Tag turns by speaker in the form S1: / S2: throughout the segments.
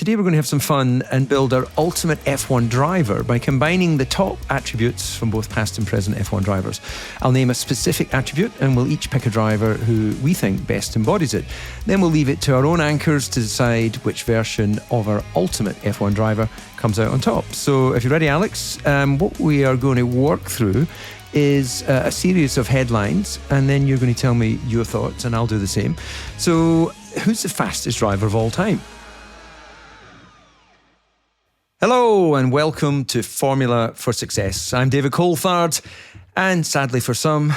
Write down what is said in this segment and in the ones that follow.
S1: today we're going to have some fun and build our ultimate F1 driver by combining the top attributes from both past and present F1 drivers. I'll name a specific attribute and we'll each pick a driver who we think best embodies it. Then we'll leave it to our own anchors to decide which version of our ultimate F1 driver comes out on top. So if you're ready, Alex, what we are going to work through is a series of headlines, and then you're going to tell me your thoughts and I'll do the same. So who's the fastest driver of all time? Hello and welcome to Formula for Success. I'm David Coulthard, and sadly for some,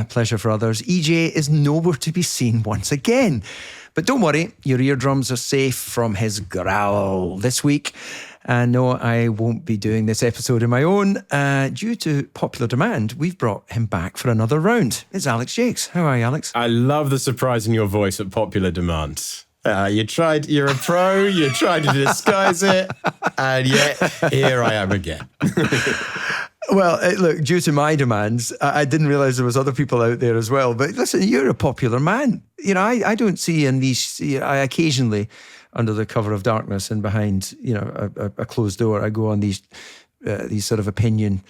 S1: pleasure for others, EJ is nowhere to be seen once again. But don't worry, your eardrums are safe from his growl this week. And no, I won't be doing this episode on my own. Due to popular demand, we've brought him back for another round. It's Alex Jacques. How are you, Alex?
S2: I love the surprise in your voice at popular demand. You're a pro, you tried to disguise it, and yet here I am again.
S1: Well, look, due to my demands, I didn't realise there was other people out there as well. But listen, you're a popular man. You know, I don't see in these, I occasionally, under the cover of darkness and behind, a closed door, I go on these sort of opinion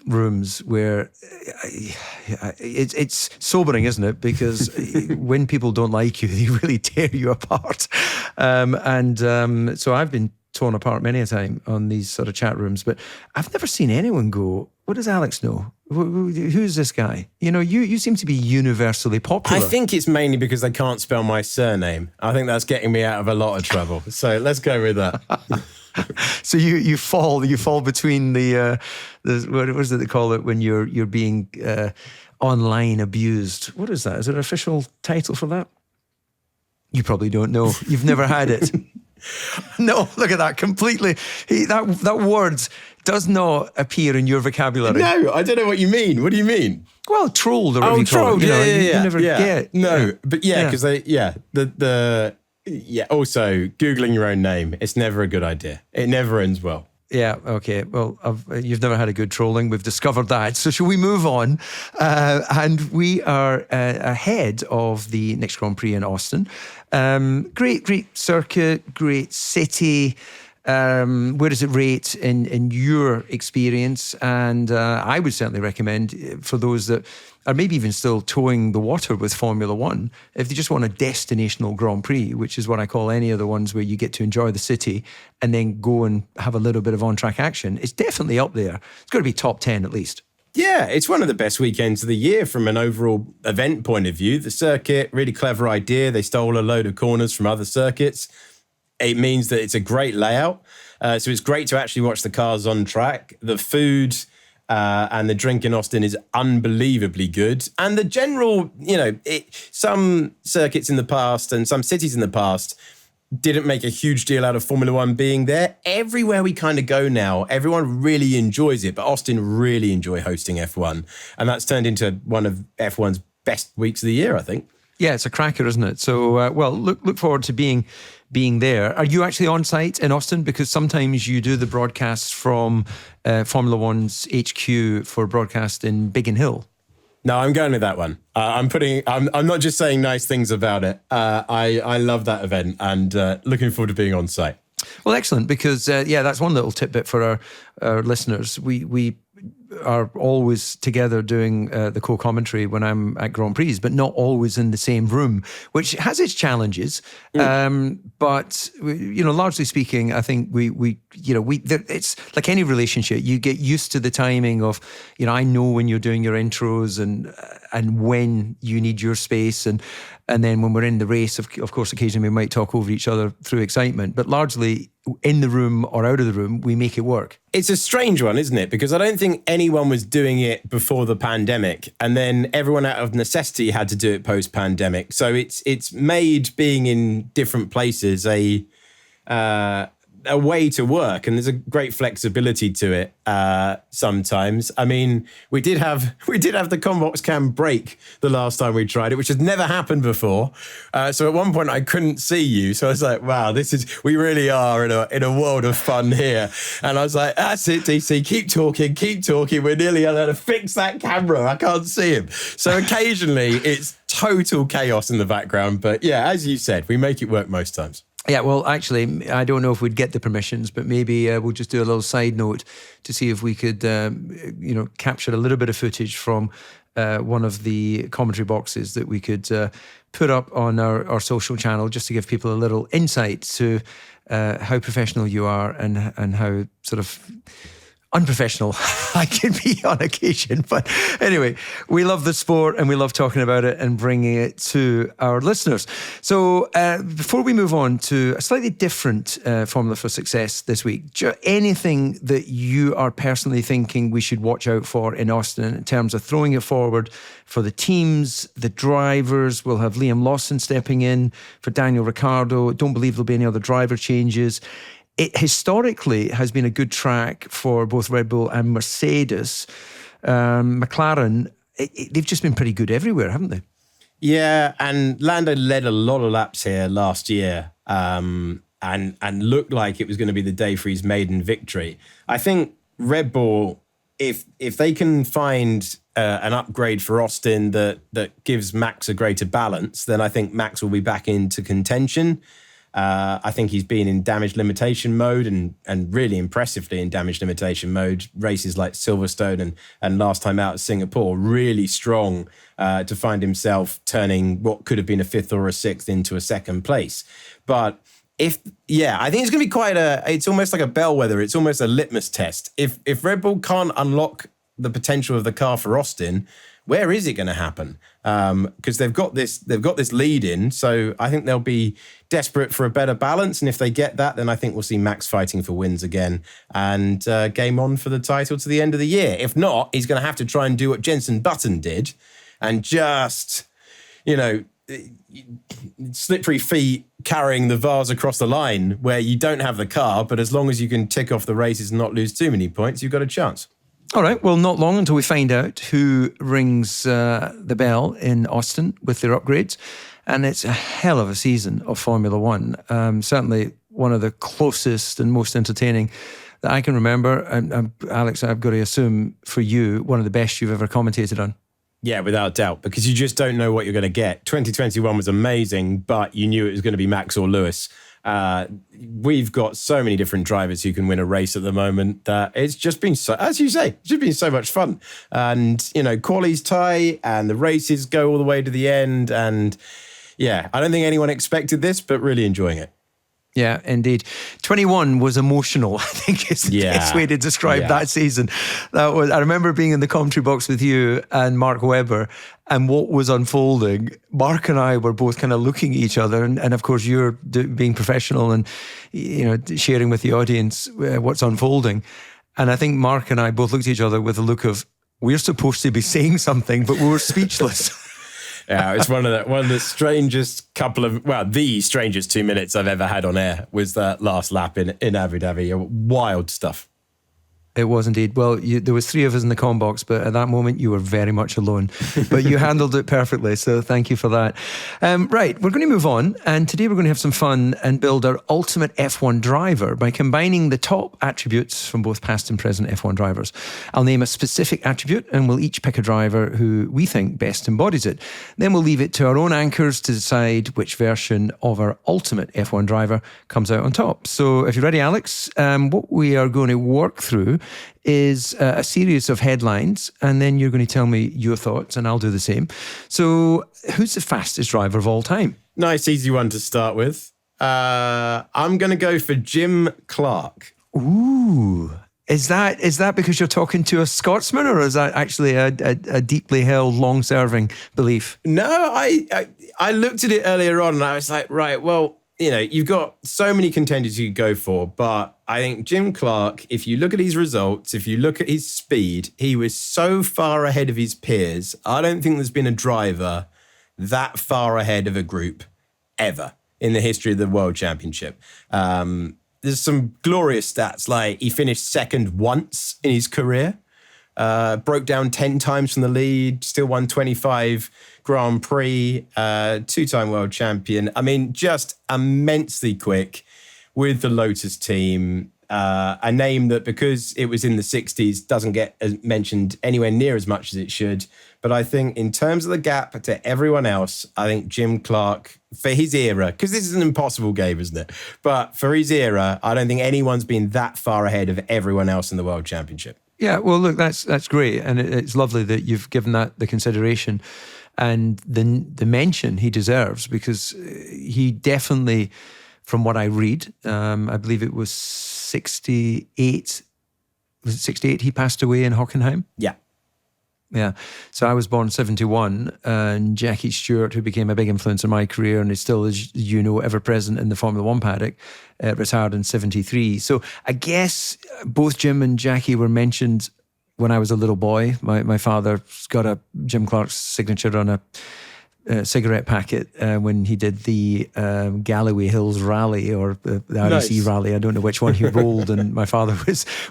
S1: rooms where it's sobering, isn't it? Because when people don't like you, they really tear you apart. So I've been torn apart many a time on these sort of chat rooms, but I've never seen anyone go, what does Alex know? Who's this guy? You know, you seem to be universally popular.
S2: I think it's mainly because they can't spell my surname. I think that's getting me out of a lot of trouble. So let's go with that.
S1: So you fall between the what is it they call it when you're being online abused? What is that? Is there an official title for that? You probably don't know. You've never had it. No, look at that. Completely. That word does not appear in your vocabulary.
S2: No, I don't know what you mean. What do you mean?
S1: Well, trolled or whatever you call
S2: trolled.
S1: it. You never get.
S2: No, but because also, Googling your own name, it's never a good idea. It never ends well.
S1: Yeah, okay. Well, you've never had a good trolling. We've discovered that. So shall we move on? And we are ahead of the next Grand Prix in Austin. Great circuit, great city. Where does it rate in your experience? And I would certainly recommend for those that are maybe even still towing the water with Formula One, if they just want a destinational Grand Prix, which is what I call any of the ones where you get to enjoy the city and then go and have a little bit of on-track action, it's definitely up there. It's got to be top 10 at least.
S2: Yeah, it's one of the best weekends of the year from an overall event point of view. The circuit, really clever idea. They stole a load of corners from other circuits. It means that it's a great layout. So it's great to actually watch the cars on track. The food and the drink in Austin is unbelievably good. And the general, some circuits in the past and some cities in the past didn't make a huge deal out of Formula One being there. Everywhere we kind of go now, everyone really enjoys it. But Austin really enjoy hosting F1. And that's turned into one of F1's best weeks of the year, I think.
S1: Yeah, it's a cracker, isn't it? So, look forward to being there. Are you actually on site in Austin? Because sometimes you do the broadcasts from Formula One's HQ for broadcast in Biggin Hill.
S2: No, I'm going with that one. I'm not just saying nice things about it. I love that event and looking forward to being on site.
S1: Well, excellent, because that's one little tidbit for our listeners. We are always together doing the co-commentary when I'm at Grand Prix, but not always in the same room, which has its challenges. But largely speaking, I think it's like any relationship. You get used to the timing of, I know when you're doing your intros and when you need your space, and then when we're in the race, of course, occasionally we might talk over each other through excitement, but largely in the room or out of the room, we make it work.
S2: It's a strange one, isn't it? Because I don't think anyone was doing it before the pandemic, and then everyone out of necessity had to do it post-pandemic. So it's made being in different places a way to work, and there's a great flexibility to it sometimes. I mean, we did have the Convox cam break the last time we tried it, which has never happened before. So at one point I couldn't see you, so I was like, wow, we really are in a world of fun here. And I was like, that's it, DC, keep talking. We're nearly able to fix that camera. I can't see him. So occasionally it's total chaos in the background, but yeah, as you said, we make it work most times.
S1: Yeah, well, actually, I don't know if we'd get the permissions, but maybe we'll just do a little side note to see if we could, capture a little bit of footage from one of the commentary boxes that we could put up on our social channel, just to give people a little insight to how professional you are and how sort of unprofessional I can be on occasion. But anyway, we love the sport and we love talking about it and bringing it to our listeners. So before we move on to a slightly different formula for success this week, anything that you are personally thinking we should watch out for in Austin in terms of throwing it forward for the teams, the drivers? We'll have Liam Lawson stepping in for Daniel Ricciardo. Don't believe there'll be any other driver changes. It historically has been a good track for both Red Bull and Mercedes. McLaren, they've just been pretty good everywhere, haven't they?
S2: Yeah, and Lando led a lot of laps here last year and looked like it was going to be the day for his maiden victory. I think Red Bull, if they can find an upgrade for Austin that gives Max a greater balance, then I think Max will be back into contention. I think he's been in damage limitation mode and really impressively in damage limitation mode. Races like Silverstone and last time out at Singapore, really strong to find himself turning what could have been a fifth or a sixth into a second place. But I think it's going to be it's almost like a bellwether. It's almost a litmus test. If Red Bull can't unlock the potential of the car for Austin, where is it going to happen? Because they've got this lead in, so I think they'll be desperate for a better balance. And if they get that, then I think we'll see Max fighting for wins again and game on for the title to the end of the year. If not, he's going to have to try and do what Jenson Button did and just, slippery feet carrying the vase across the line where you don't have the car, but as long as you can tick off the races and not lose too many points, you've got a chance.
S1: All right, well, not long until we find out who rings the bell in Austin with their upgrades. And it's a hell of a season of Formula One. Certainly one of the closest and most entertaining that I can remember. And Alex, I've got to assume for you, one of the best you've ever commentated on.
S2: Yeah, without doubt, because you just don't know what you're going to get. 2021 was amazing, but you knew it was going to be Max or Lewis. We've got so many different drivers who can win a race at the moment that it's just been so, as you say, it's just been so much fun. And, quali's tight and the races go all the way to the end. And yeah, I don't think anyone expected this, but really enjoying it.
S1: Yeah, indeed. 21 was emotional, I think is the best way to describe that season. I remember being in the commentary box with you and Mark Webber, and what was unfolding. Mark and I were both kind of looking at each other, and of course you're being professional and sharing with the audience what's unfolding. And I think Mark and I both looked at each other with a look of, we're supposed to be saying something, but we were speechless.
S2: Yeah, it's one of the strangest the strangest 2 minutes I've ever had on air was that last lap in Abu Dhabi. Wild stuff.
S1: It was indeed. Well, there was three of us in the comm box, but at that moment you were very much alone. But you handled it perfectly, so thank you for that. Right, we're going to move on, and today we're going to have some fun and build our ultimate F1 driver by combining the top attributes from both past and present F1 drivers. I'll name a specific attribute, and we'll each pick a driver who we think best embodies it. Then we'll leave it to our own anchors to decide which version of our ultimate F1 driver comes out on top. So if you're ready, Alex, what we are going to work through is a series of headlines, and then you're going to tell me your thoughts, and I'll do the same. So, who's the fastest driver of all time?
S2: Nice, easy one to start with. I'm going to go for Jim Clark.
S1: Ooh. Is that because you're talking to a Scotsman, or is that actually a deeply held, long-serving belief?
S2: No, I looked at it earlier on, and I was like, right, well, you've got so many contenders you could go for, but I think Jim Clark, if you look at his results, if you look at his speed, he was so far ahead of his peers. I don't think there's been a driver that far ahead of a group ever in the history of the World Championship. There's some glorious stats, like he finished second once in his career, broke down 10 times from the lead, still won 25 Grand Prix, two-time world champion. I mean, just immensely quick. with the Lotus team. A name that, because it was in the 60s, doesn't get mentioned anywhere near as much as it should. But I think in terms of the gap to everyone else, I think Jim Clark, for his era, because this is an impossible game, isn't it? But for his era, I don't think anyone's been that far ahead of everyone else in the World Championship.
S1: Yeah, well, look, that's great. And it's lovely that you've given that the consideration and the mention he deserves, because he definitely, from what I read, I believe it was 68. Was it 68 he passed away in Hockenheim?
S2: Yeah.
S1: Yeah. So I was born 71, and Jackie Stewart, who became a big influence in my career and is still, as you know, ever present in the Formula One paddock, retired in 73. So I guess both Jim and Jackie were mentioned when I was a little boy. My father's got a Jim Clark's signature on a cigarette packet when he did the Galloway Hills Rally, or the REC Rally. I don't know which one he rolled, and my father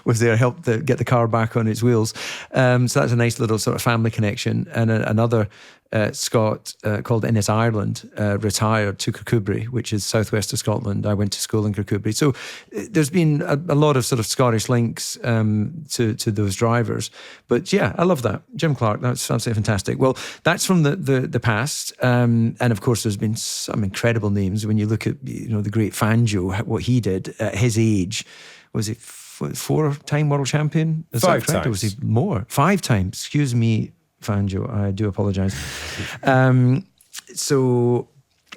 S1: was there, helped get the car back on its wheels. So that's a nice little sort of family connection. And another Scot called Innes Ireland retired to Kirkcudbright, which is southwest of Scotland. I went to school in Kirkcudbright. So there's been a lot of sort of Scottish links to those drivers. But yeah, I love that. Jim Clark, that's absolutely fantastic. Well, that's from the past. And of course, there's been some incredible names. When you look at, the great Fangio, what he did at his age. Was it 4-time world champion? Is that correct?
S2: 5 times.
S1: Or was he more? 5 times. Excuse me, Fangio, I do apologise. So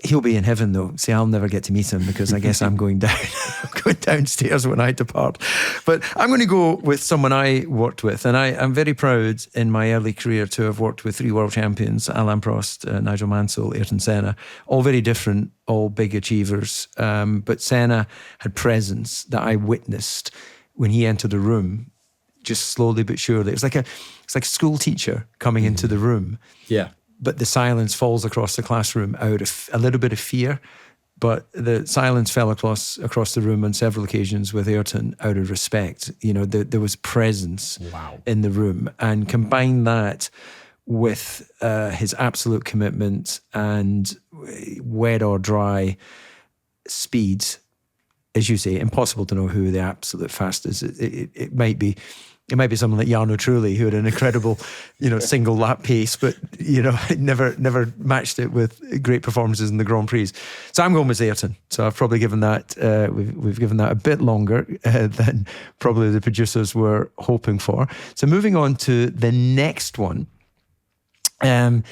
S1: he'll be in heaven, though. See, I'll never get to meet him, because I guess I'm going down. I'm going downstairs when I depart. But I'm going to go with someone I worked with, and I'm very proud in my early career to have worked with 3 world champions: Alain Prost, Nigel Mansell, Ayrton Senna. All very different, all big achievers. But Senna had presence that I witnessed when he entered the room, just slowly but surely. It's like a school teacher coming into the room.
S2: Yeah.
S1: But the silence falls across the classroom out of a little bit of fear. But the silence fell across the room on several occasions with Ayrton out of respect. There was presence in the room. And combine that with his absolute commitment and wet or dry speed. As you say, impossible to know who the absolute fastest is. It might be someone like Jarno Trulli, who had an incredible, single lap pace, but never matched it with great performances in the Grand Prix. So I'm going with Ayrton. So I've probably given that we've given that a bit longer than probably the producers were hoping for. So moving on to the next one, the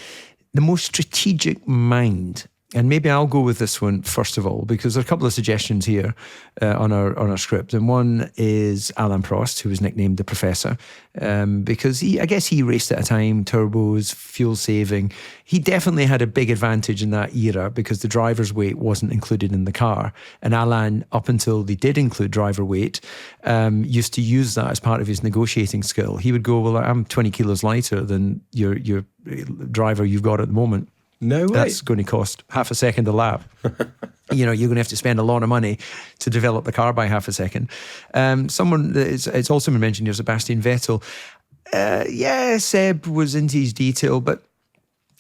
S1: most strategic mind. And maybe I'll go with this one first of all, because there are a couple of suggestions here on our script. And one is Alain Prost, who was nicknamed the Professor, because I guess he raced at a time, turbos, fuel saving. He definitely had a big advantage in that era because the driver's weight wasn't included in the car. And Alain, up until they did include driver weight, used to use that as part of his negotiating skill. He would go, well, I'm 20 kilos lighter than your driver you've got at the moment.
S2: No way.
S1: That's going to cost half a second a lap. You're going to have to spend a lot of money to develop the car by half a second. Someone it's also been mentioned here, Sebastian Vettel. Seb was into his detail, but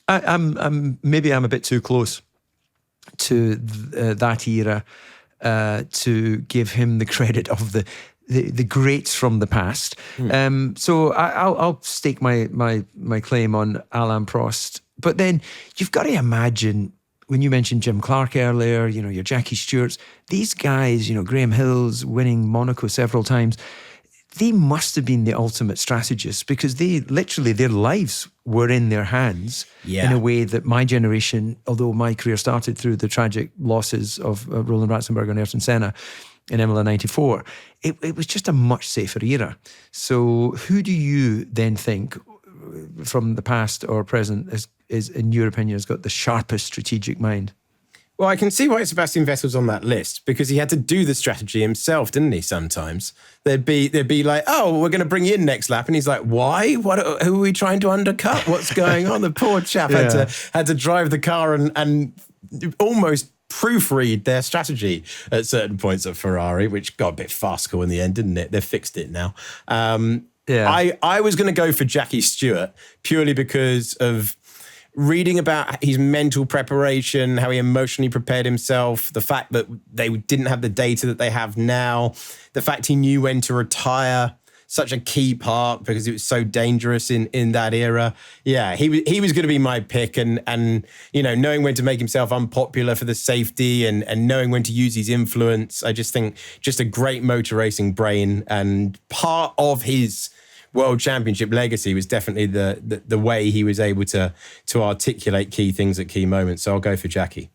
S1: I'm a bit too close to that era to give him the credit of the greats from the past. So I'll stake my claim on Alain Prost. But then you've got to imagine, when you mentioned Jim Clark earlier, your Jackie Stewarts, these guys, Graham Hill's winning Monaco several times, they must have been the ultimate strategists, because their lives were in their hands in a way that my generation, although my career started through the tragic losses of Roland Ratzenberger and Ayrton Senna in Imola 94, it was just a much safer era. So who do you then think from the past or present is in your opinion, has got the sharpest strategic mind?
S2: Well, I can see why Sebastian Vettel's on that list, because he had to do the strategy himself, didn't he? Sometimes they'd be like, "Oh, we're going to bring you in next lap," and he's like, "Why? Who are we trying to undercut? What's going on?" The poor chap had to drive the car and almost proofread their strategy at certain points at Ferrari, which got a bit farcical in the end, didn't it? They've fixed it now. I was going to go for Jackie Stewart purely because of reading about his mental preparation, how he emotionally prepared himself, the fact that they didn't have the data that they have now, the fact he knew when to retire, such a key part because it was so dangerous in that era. Yeah, he was going to be my pick, and knowing when to make himself unpopular for the safety and knowing when to use his influence. I just think just a great motor racing brain, and part of his World Championship legacy was definitely the way he was able to articulate key things at key moments. So I'll go for Jackie.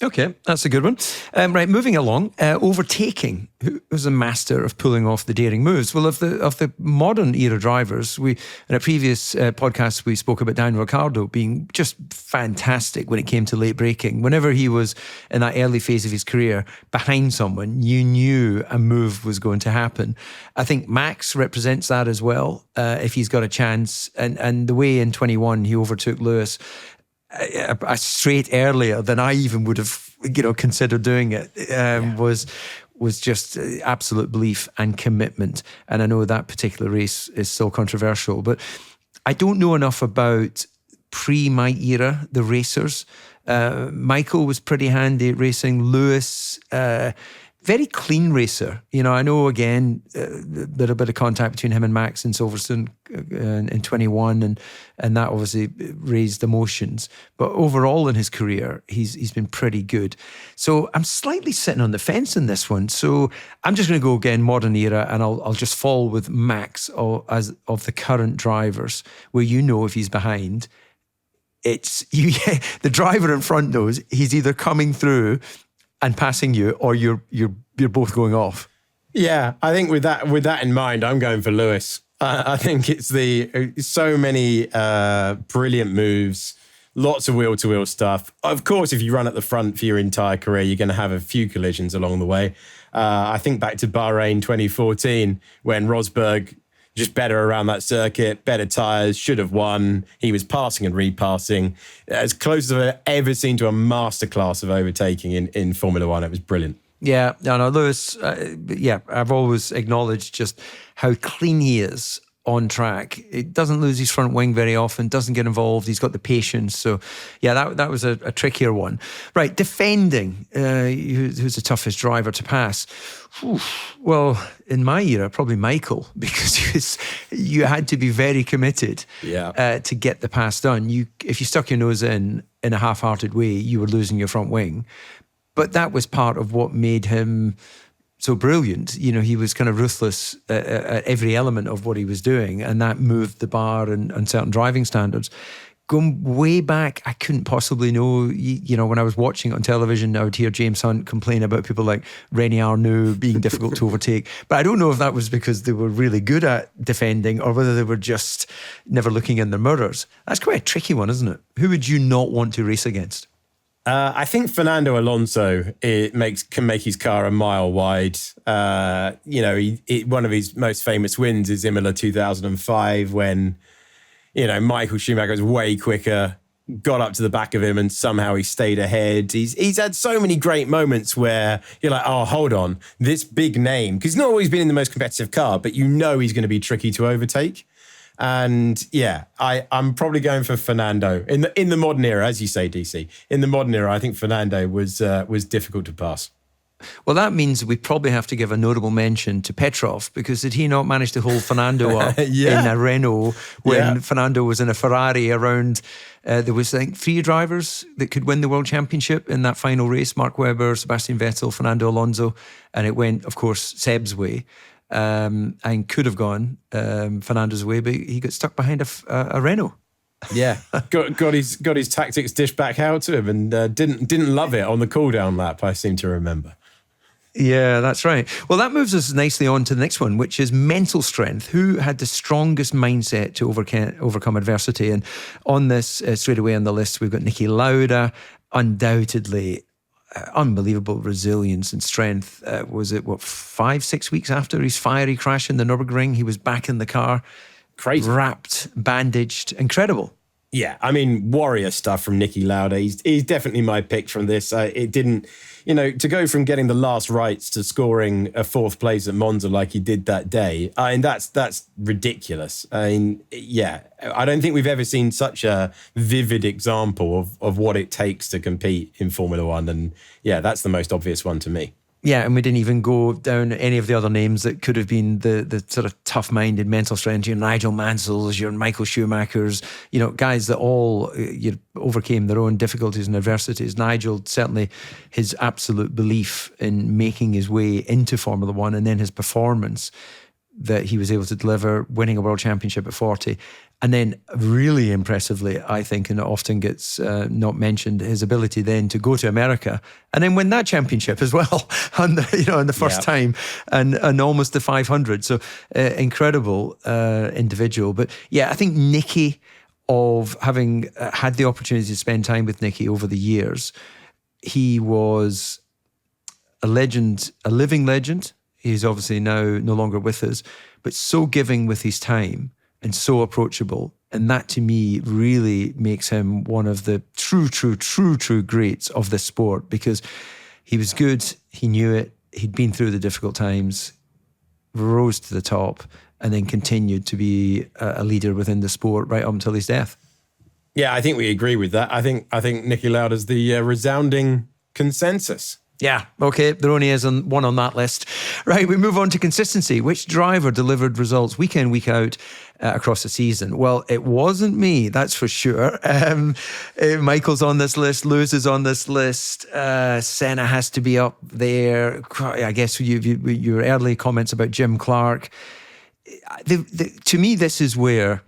S1: Okay, that's a good one. Right, moving along, overtaking. Who's a master of pulling off the daring moves? Well, of the modern era drivers, in a previous podcast we spoke about Daniel Ricciardo being just fantastic when it came to late braking. Whenever he was in that early phase of his career behind someone, you knew a move was going to happen. I think Max represents that as well. If he's got a chance, and the way in 21 he overtook Lewis a straight earlier than I even would have, considered doing it, was just absolute belief and commitment. And I know that particular race is still controversial, but I don't know enough about my era, the racers. Michael was pretty handy at racing. Lewis, very clean racer. I know, again, a little bit of contact between him and Max in Silverstone in 21, and that obviously raised emotions. But overall in his career, he's been pretty good. So I'm slightly sitting on the fence in this one. So I'm just going to go again, modern era, and I'll just fall with Max as of the current drivers, where if he's behind, it's the driver in front knows he's either coming through and passing you, or you're both going off.
S2: Yeah, I think with that in mind, I'm going for Lewis. I think it's so many brilliant moves, lots of wheel-to-wheel stuff. Of course, if you run at the front for your entire career, you're going to have a few collisions along the way. I think back to Bahrain 2014 when Rosberg, just better around that circuit, better tyres, should have won. He was passing and repassing. As close as I've ever seen to a masterclass of overtaking in Formula One. It was brilliant.
S1: Yeah, no, Lewis, I've always acknowledged just how clean he is on track. He doesn't lose his front wing very often, doesn't get involved. He's got the patience. So, yeah, that was a trickier one. Right, defending. Who's the toughest driver to pass? Well, in my era, probably Michael, because you had to be very committed to get the pass done. If you stuck your nose in a half-hearted way, you were losing your front wing. But that was part of what made him so brilliant. He was kind of ruthless at every element of what he was doing, and that moved the bar and certain driving standards. Going way back, I couldn't possibly know. When I was watching it on television, I would hear James Hunt complain about people like Rene Arnoux being difficult to overtake. But I don't know if that was because they were really good at defending or whether they were just never looking in their mirrors. That's quite a tricky one, isn't it? Who would you not want to race against?
S2: I think Fernando Alonso can make his car a mile wide. One of his most famous wins is Imola 2005 when, Michael Schumacher was way quicker, got up to the back of him, and somehow he stayed ahead. He's had so many great moments where you're like, oh, hold on, this big name, because he's not always been in the most competitive car, but he's going to be tricky to overtake. And yeah, I'm probably going for Fernando in the modern era, as you say, DC. In the modern era, I think Fernando was difficult to pass.
S1: Well, that means we probably have to give a notable mention to Petrov, because did he not manage to hold Fernando up in a Renault when Fernando was in a Ferrari around? There was, I think, 3 drivers that could win the World Championship in that final race: Mark Webber, Sebastian Vettel, Fernando Alonso, and it went, of course, Seb's way. And could have gone Fernando's way, but he got stuck behind a Renault.
S2: Yeah, got his tactics dished back out to him, and didn't love it on the cool down lap, I seem to remember.
S1: Yeah, that's right. Well, that moves us nicely on to the next one, which is mental strength. Who had the strongest mindset to overcome adversity? And on this, straight away on the list, we've got Niki Lauda, undoubtedly. Unbelievable resilience and strength. Was it 5-6 weeks after his fiery crash in the Nürburgring, he was back in the car,
S2: crazy,
S1: wrapped, bandaged, incredible.
S2: Yeah, I mean, warrior stuff from Niki Lauda. He's definitely my pick from this. It didn't, to go from getting the last rights to scoring a fourth place at Monza like he did that day. I mean, that's ridiculous. I mean, yeah, I don't think we've ever seen such a vivid example of what it takes to compete in Formula One. And yeah, that's the most obvious one to me.
S1: Yeah, and we didn't even go down any of the other names that could have been the sort of tough-minded mental strength. Your Nigel Mansell's, your Michael Schumacher's, guys that all overcame their own difficulties and adversities. Nigel, certainly his absolute belief in making his way into Formula One, and then his performance that he was able to deliver, winning a world championship at 40. And then really impressively, I think, and it often gets not mentioned, his ability then to go to America and then win that championship as well on the first time and almost the 500. So incredible individual. But yeah, I think Niki, of having had the opportunity to spend time with Niki over the years, he was a legend, a living legend. He's obviously now no longer with us, but so giving with his time and so approachable. And that to me really makes him one of the true greats of this sport, because he was good, he knew it, he'd been through the difficult times, rose to the top, and then continued to be a leader within the sport right up until his death.
S2: Yeah, I think we agree with that. I think Niki Lauda's the resounding consensus.
S1: Yeah, okay, there only is one on that list. Right, we move on to consistency. Which driver delivered results week in, week out across the season? Well, it wasn't me, that's for sure. Michael's on this list, Lewis is on this list, Senna has to be up there. I guess your early comments about Jim Clark. To me, this is where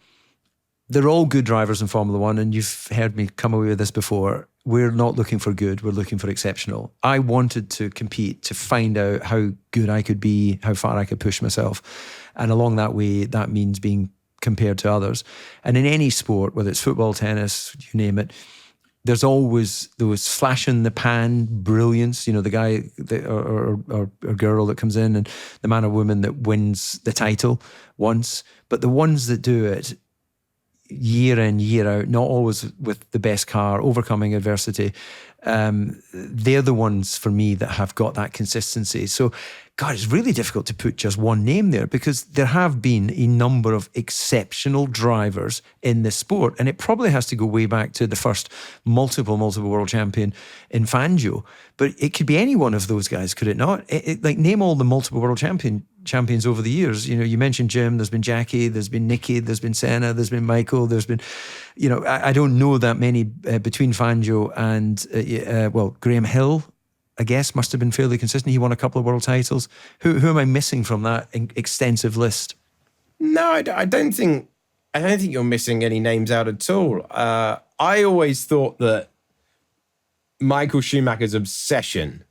S1: they're all good drivers in Formula One, and you've heard me come away with this before. We're not looking for good, we're looking for exceptional. I wanted to compete to find out how good I could be, how far I could push myself. And along that way, that means being compared to others. And in any sport, whether it's football, tennis, you name it, there's always those flash in the pan brilliance, the guy or girl that comes in, and the man or woman that wins the title once. But the ones that do it year in, year out, not always with the best car, overcoming adversity, they're the ones for me that have got that consistency. So, God, it's really difficult to put just one name there, because there have been a number of exceptional drivers in this sport, and it probably has to go way back to the first multiple world champion in Fangio. But it could be any one of those guys, could it not? Name all the multiple world champions over the years. You mentioned Jim, there's been Jackie, there's been Niki, there's been Senna, there's been Michael, there's been, I don't know that many between Fangio and, Graham Hill, I guess, must have been fairly consistent. He won a couple of world titles. Who am I missing from that extensive list?
S2: No, I don't think you're missing any names out at all. I always thought that Michael Schumacher's obsession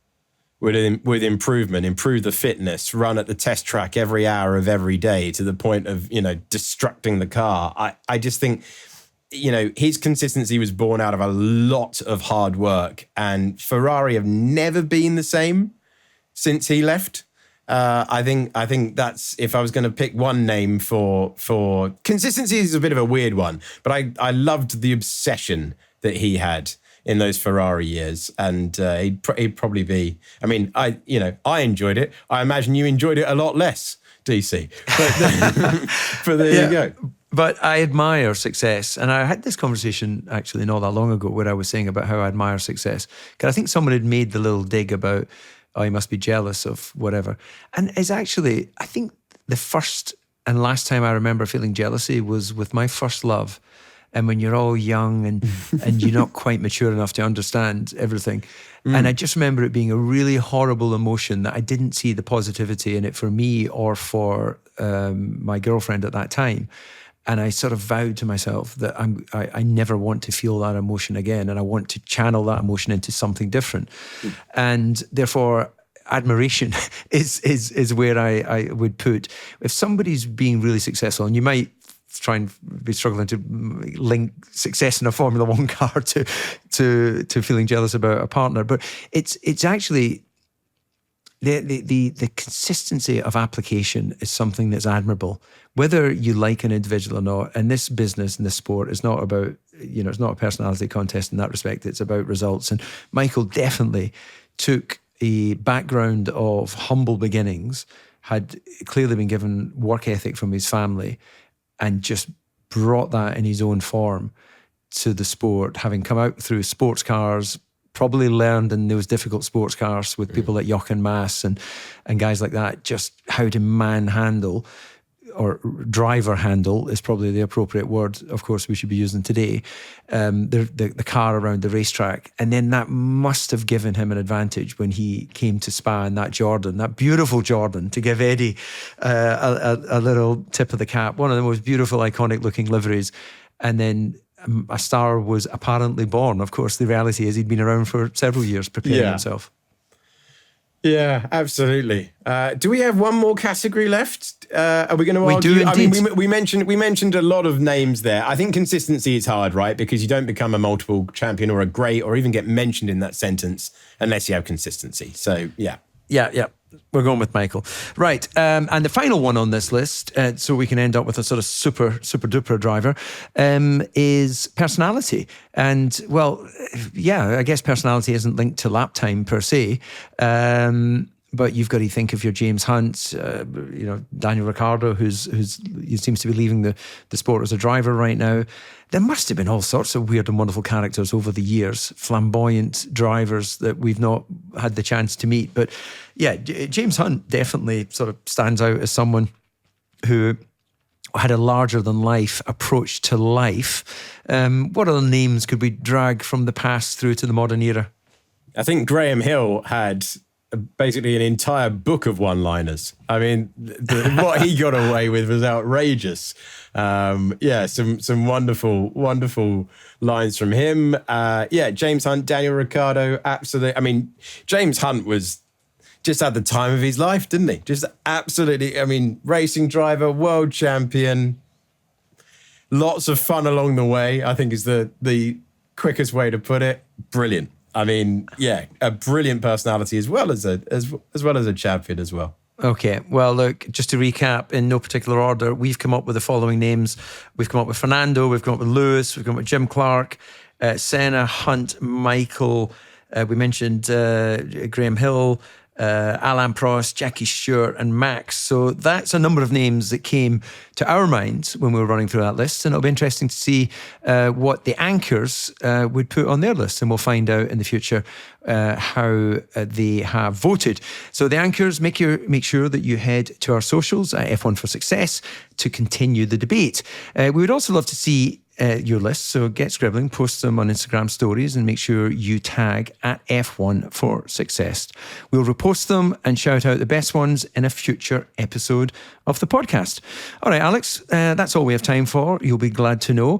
S2: with improvement, improve the fitness, run at the test track every hour of every day to the point of, destructing the car. I just think, his consistency was born out of a lot of hard work, and Ferrari have never been the same since he left. I think that's, if I was going to pick one name for consistency, is a bit of a weird one, but I loved the obsession that he had in those Ferrari years, and he'd probably be. I mean, I enjoyed it. I imagine you enjoyed it a lot less, DC. But there you go.
S1: But I admire success. And I had this conversation actually not that long ago where I was saying about how I admire success. Because I think someone had made the little dig about, oh, he must be jealous of whatever. And it's actually, I think the first and last time I remember feeling jealousy was with my first love. And when you're all young and you're not quite mature enough to understand everything. And I just remember it being a really horrible emotion that I didn't see the positivity in it for me or for my girlfriend at that time. And I sort of vowed to myself that I never want to feel that emotion again, and I want to channel that emotion into something different. And therefore, admiration is where I would put, if somebody's being really successful, and you might try and be struggling to link success in a Formula One car to feeling jealous about a partner, but it's actually the consistency of application is something that's admirable. Whether you like an individual or not, in this business, in this sport, it's not about, it's not a personality contest in that respect. It's about results. And Michael definitely took a background of humble beginnings, had clearly been given work ethic from his family, and just brought that in his own form to the sport, having come out through sports cars, probably learned in those difficult sports cars with people like Jochen Mass and guys like that, just how to manhandle, or driver handle is probably the appropriate word, of course, we should be using today, the car around the racetrack. And then that must have given him an advantage when he came to Spa in that Jordan, that beautiful Jordan, to give Eddie a little tip of the cap, one of the most beautiful, iconic looking liveries. And then a star was apparently born. Of course, the reality is he'd been around for several years preparing himself.
S2: Yeah, absolutely. Do we have one more category left? Are we going to argue?
S1: We do indeed.
S2: I mean, we mentioned a lot of names there. I think consistency is hard, right? Because you don't become a multiple champion or a great or even get mentioned in that sentence unless you have consistency. So, yeah.
S1: Yeah. We're going with Michael. Right. And the final one on this list, so we can end up with a sort of super duper driver, is personality. And, well, yeah, I guess personality isn't linked to lap time per se. But you've got to think of your James Hunt, Daniel Ricciardo, who seems to be leaving the sport as a driver right now. There must have been all sorts of weird and wonderful characters over the years, flamboyant drivers that we've not had the chance to meet. But yeah, James Hunt definitely sort of stands out as someone who had a larger than life approach to life. What other names could we drag from the past through to the modern era?
S2: I think Graham Hill had basically an entire book of one-liners. I mean, what he got away with was outrageous. Some wonderful lines from him. James Hunt, Daniel Ricciardo, absolutely. I mean, James Hunt was just at the time of his life, didn't he? Just absolutely, I mean, racing driver, world champion, lots of fun along the way, I think is the quickest way to put it. Brilliant. I mean, yeah, a brilliant personality as well as a champion as well.
S1: Okay, well, look, just to recap, in no particular order, we've come up with the following names. We've come up with Fernando, we've come up with Lewis, we've come up with Jim Clark, Senna, Hunt, Michael. We mentioned Graham Hill, Alain Prost, Jackie Stewart and Max. So that's a number of names that came to our minds when we were running through that list. And it'll be interesting to see what the anchors would put on their list. And we'll find out in the future how they have voted. So the anchors, make sure that you head to our socials at F1 for Success to continue the debate. We would also love to see your list, so get scribbling, post them on Instagram stories and make sure you tag at F1 for Success. We'll repost them and shout out the best ones in a future episode of the podcast. All right, Alex, that's all we have time for. You'll be glad to know.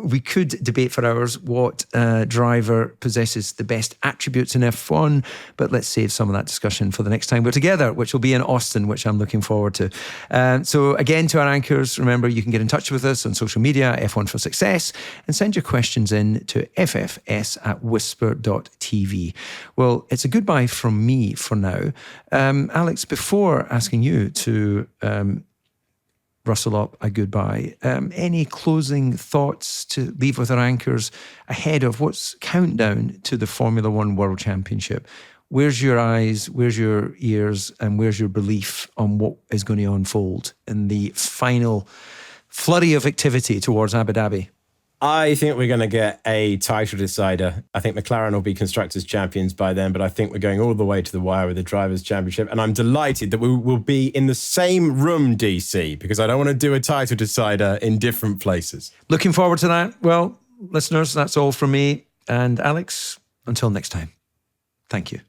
S1: We could debate for hours what driver possesses the best attributes in F1, but let's save some of that discussion for the next time we're together, which will be in Austin, which I'm looking forward to. So again, to our anchors, remember you can get in touch with us on social media, F1 for Success, and send your questions in to ffs@whisper.tv. Well, it's a goodbye from me for now. Alex, before asking you to rustle up a goodbye, any closing thoughts to leave with our anchors ahead of what's countdown to the Formula One World Championship? Where's your eyes, where's your ears, and where's your belief on what is going to unfold in the final flurry of activity towards Abu Dhabi?
S2: I think we're going to get a title decider. I think McLaren will be Constructors' champions by then, but I think we're going all the way to the wire with the Drivers' Championship. And I'm delighted that we will be in the same room, DC, because I don't want to do a title decider in different places.
S1: Looking forward to that. Well, listeners, that's all from me. And Alex, until next time, thank you.